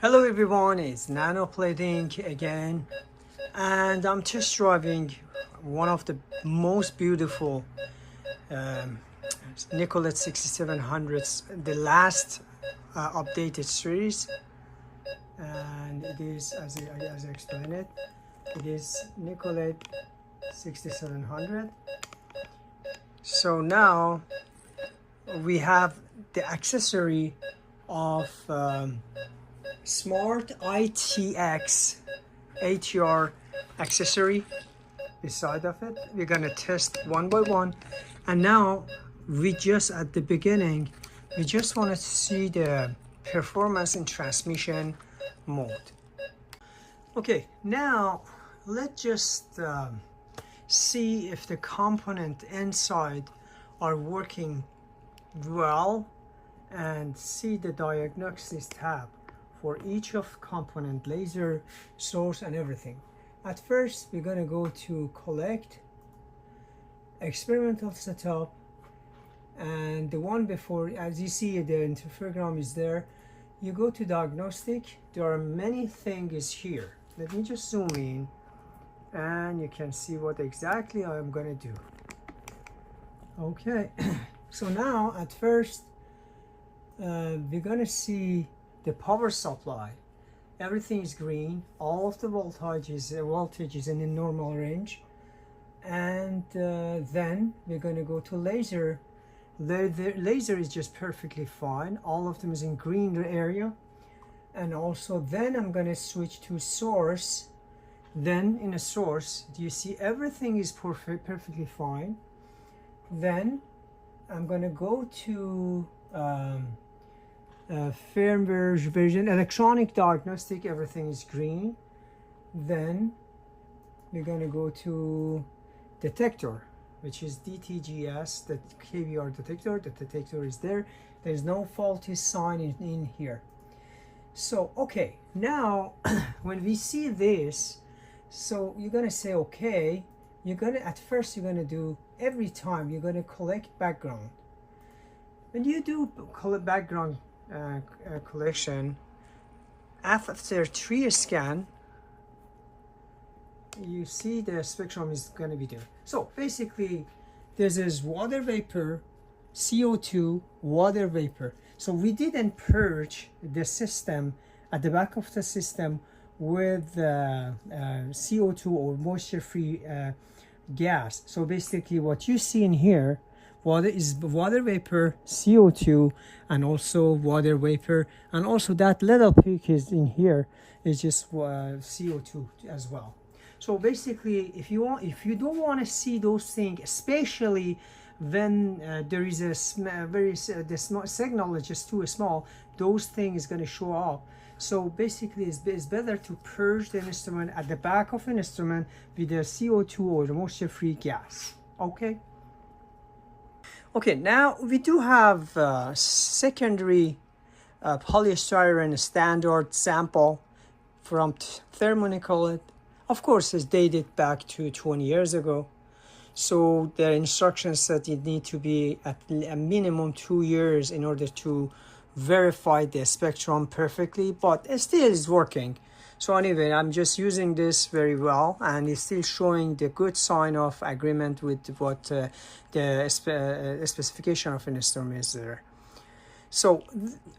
Hello everyone, it's Nanoplating again, and I'm test driving one of the most beautiful um, Nicolet 6700s, the last updated series, and it is, as I explained it is Nicolet 6700. So now we have the accessory of Smart ITX ATR accessory beside of it. We're gonna test one by one, and now we just at the beginning we just want to see the performance in transmission mode. Okay, now let's just see if the component inside are working well and see the diagnosis tab for each of component, laser, source, and everything. At first, we're gonna go to collect, experimental setup, and the one before, as you see, the interferogram is there. You go to diagnostic. There are many things here. Let me just zoom in, and you can see what exactly I'm gonna do. Okay, so now at first, we're gonna see the power supply. Everything is green. All of the voltage is in the normal range. And then we're going to go to laser. The laser is just perfectly fine. All of them is in green area. And also then I'm going to switch to source. Then in a source, do you see everything is perfectly fine. Then I'm going to go to firmware version, electronic diagnostic, everything is green. Then we're going to go to detector, which is DTGS, the KVR detector. The detector is there. There's no faulty sign in here. So okay, now when we see this, so you're going to say okay, you're going to, at first you're going to do, every time you're going to collect background. When you do background collection, after 3 scan, you see the spectrum is going to be there. So basically, this is water vapor, CO2, water vapor. So we didn't purge the system at the back of the system with CO2 or moisture-free gas. So basically, what you see in here, water is water vapor, CO2, and also water vapor, and also that little peak is in here is just CO2 as well. So basically, if you don't want to see those things, especially when there is a the small signal is just too small, those things is going to show up. So basically, it's better to purge the instrument at the back of an instrument with the CO2 or the moisture-free gas. Okay. Okay, now we do have secondary polystyrene standard sample from Thermonicolet. Of course, it's dated back to 20 years ago. So the instructions said it need to be at a minimum 2 years in order to verify the spectrum perfectly, but it still is working. So anyway, I'm just using this very well, and it's still showing the good sign of agreement with what the specification of an instrument is there. So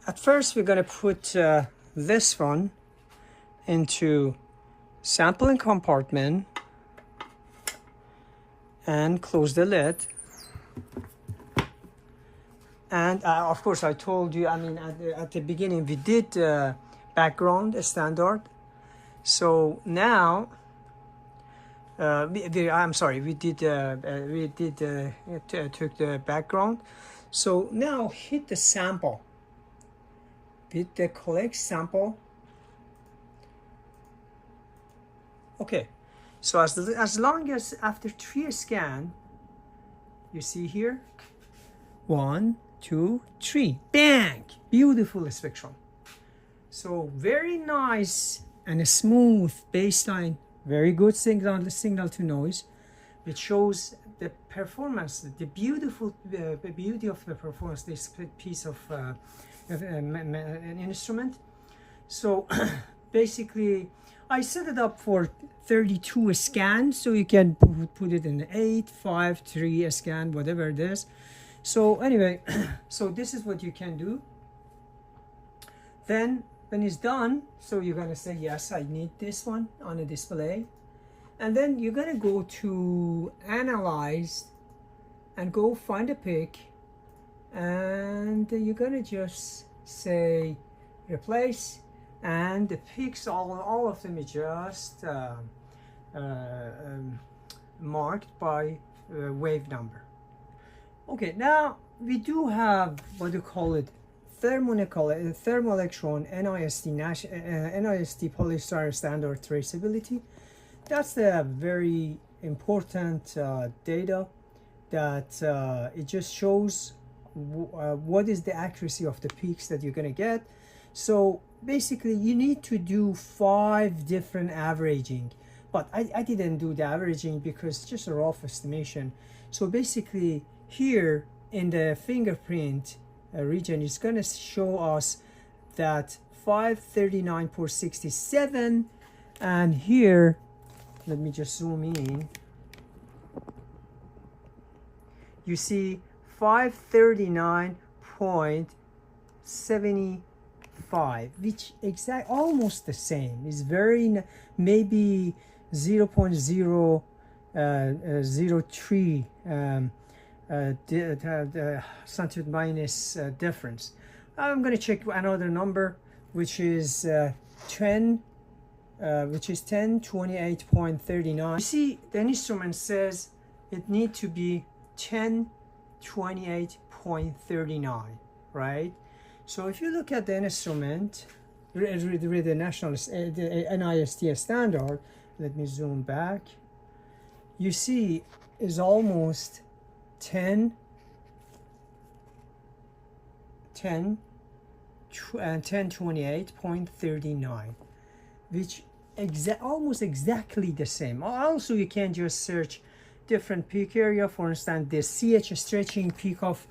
at first we're going to put this one into sampling compartment and close the lid. And of course, I told you, I mean, at the beginning we did background standard. So now, I'm sorry, we did took the background. So now hit the sample. Hit the collect sample. Okay, so as long as after 3 scan, you see here, 1, 2, 3, bang, beautiful spectrum. So very nice and a smooth baseline, very good signal to noise, which shows the performance, the beautiful beauty of the performance. This piece of an instrument. So basically I set it up for 32 scan, so you can put it in 8, 5, 3 scan, whatever it is. So anyway, so this is what you can do. Then when it's done, so you're gonna say yes, I need this one on a display, and then you're gonna go to analyze and go find a pic, and you're gonna just say replace, and the pics, all of them is just marked by wave number. Okay, now we do have what you call it thermoelectron NIST polystyrene standard traceability. That's the very important data that it just shows what is the accuracy of the peaks that you're gonna get. So basically you need to do 5 different averaging, but I didn't do the averaging because it's just a rough estimation. So basically here in the fingerprint region, it's going to show us that 539.67, and here, let me just zoom in, you see 539.75, which almost the same. Is very maybe 0.003 centimeter minus difference. I'm going to check another number, which is 1028.39. You see, the instrument says it need to be 1028.39, right? So if you look at the instrument, read the national, the NIST standard, let me zoom back. You see, is almost 1028.39, which almost exactly the same. Also, you can just search different peak area. For instance, the CH stretching peak of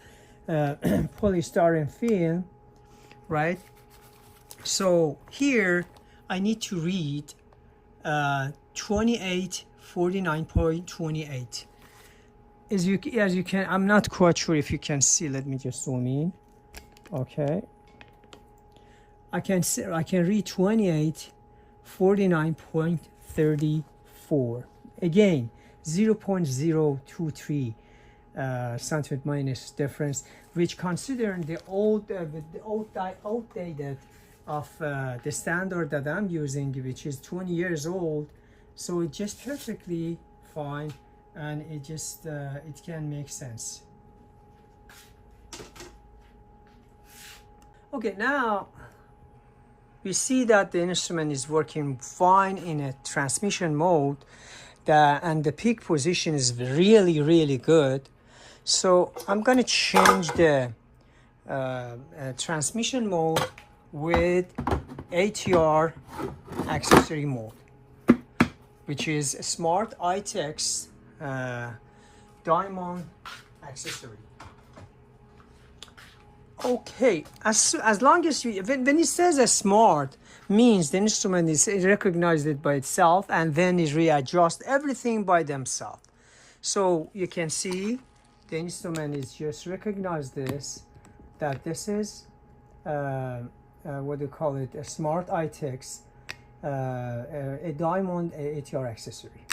polystyrene film, right? So here I need to read 2849.28. As you can, I'm not quite sure if you can see. Let me just zoom in. Okay, I can read 2849.34. Again, 0.023 centimeter minus difference, which considering the outdated of the standard that I'm using, which is 20 years old, so it's just perfectly fine, and it just it can make sense. Okay, now we see that the instrument is working fine in a transmission mode, and the peak position is really good. So I'm going to change the transmission mode with ATR accessory mode, which is Smart ITEX diamond accessory. Okay, as long as you, when it says a smart, means the instrument is recognized it by itself, and then it readjusts everything by themselves. So you can see the instrument is just recognize this, that this is what do you call it, a Smart ITEX a diamond ATR accessory.